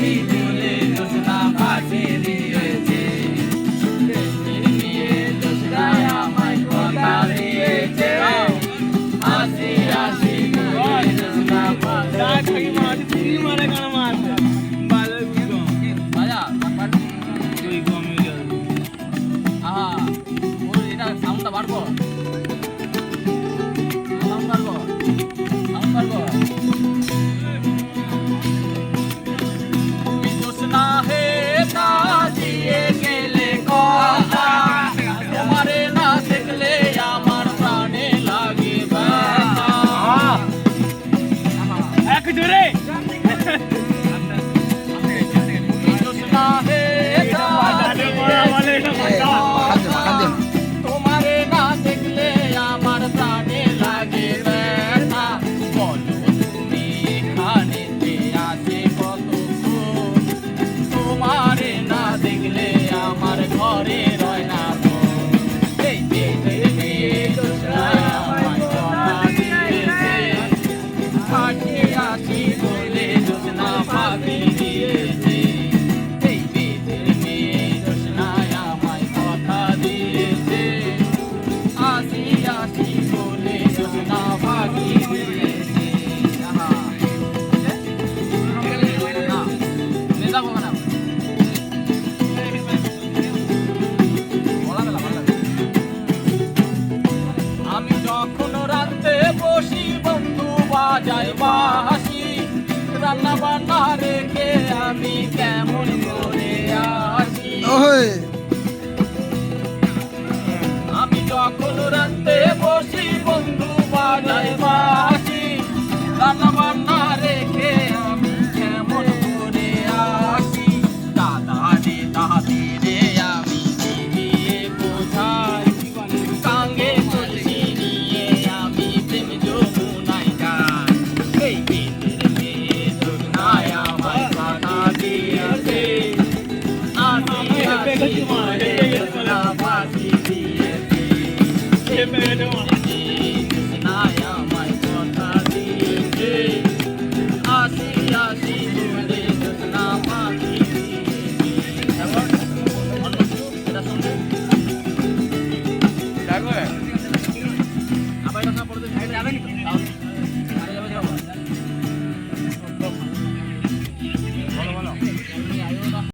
আসি বলে জোছনা পাখি দিয়েছে নিয়ে জোছনায় আমায় কথা দিয়েছে আসি আসি বলে জোছনা পাখি বাজা আহা ওর এটা সাউন্ডটা বাড়বো সাউন্ড বাড়বো সাউন্ড বাড়বো জোছনা হে তা দিয়ে গেলে কথা তোমারে না দেখলে আমার প্রাণে লাগে ব্যথা এক জোরে জোছনা হে তা দিয়ে গেলে কথা তোমারে না দেখলে আমার প্রাণে লাগে ব্যথা বলো তুমি এখানেতে আছে কতক্ষণ তোমারে না দেখলে আমার ঘরে রয় না মন। এই মেয়ে জোছনায় আমায় কথা দিয়েছে পাখি আছি বলে জোছনা পাখি দিয়েছে এই মেয়ে জোছনায় আমায় কথা দিয়েছে আসি আসি বলে জোছনা পাখি দিয়েছে আহা না নেতা বাবা না আমি যখন রাতে বসি বন্ধু বাজাই বাঁশি রান্না বান্না রেখে আমি কেমন করে আসি আমি যখন রাতে বসি বন্ধু বাজাই বাঁশি রান্না বান্না রেখে আমি কেমন করে আসি দাদি রে আমি দিয়ে বোঝাই সঙ্গে তুলসী নিয়ে আমি প্রেম যমুনায় যাই এই মেয়ে জোছনায় আমায় কথা দিয়েছে আসি আসি বলে জোছনা পাখি দিয়েছে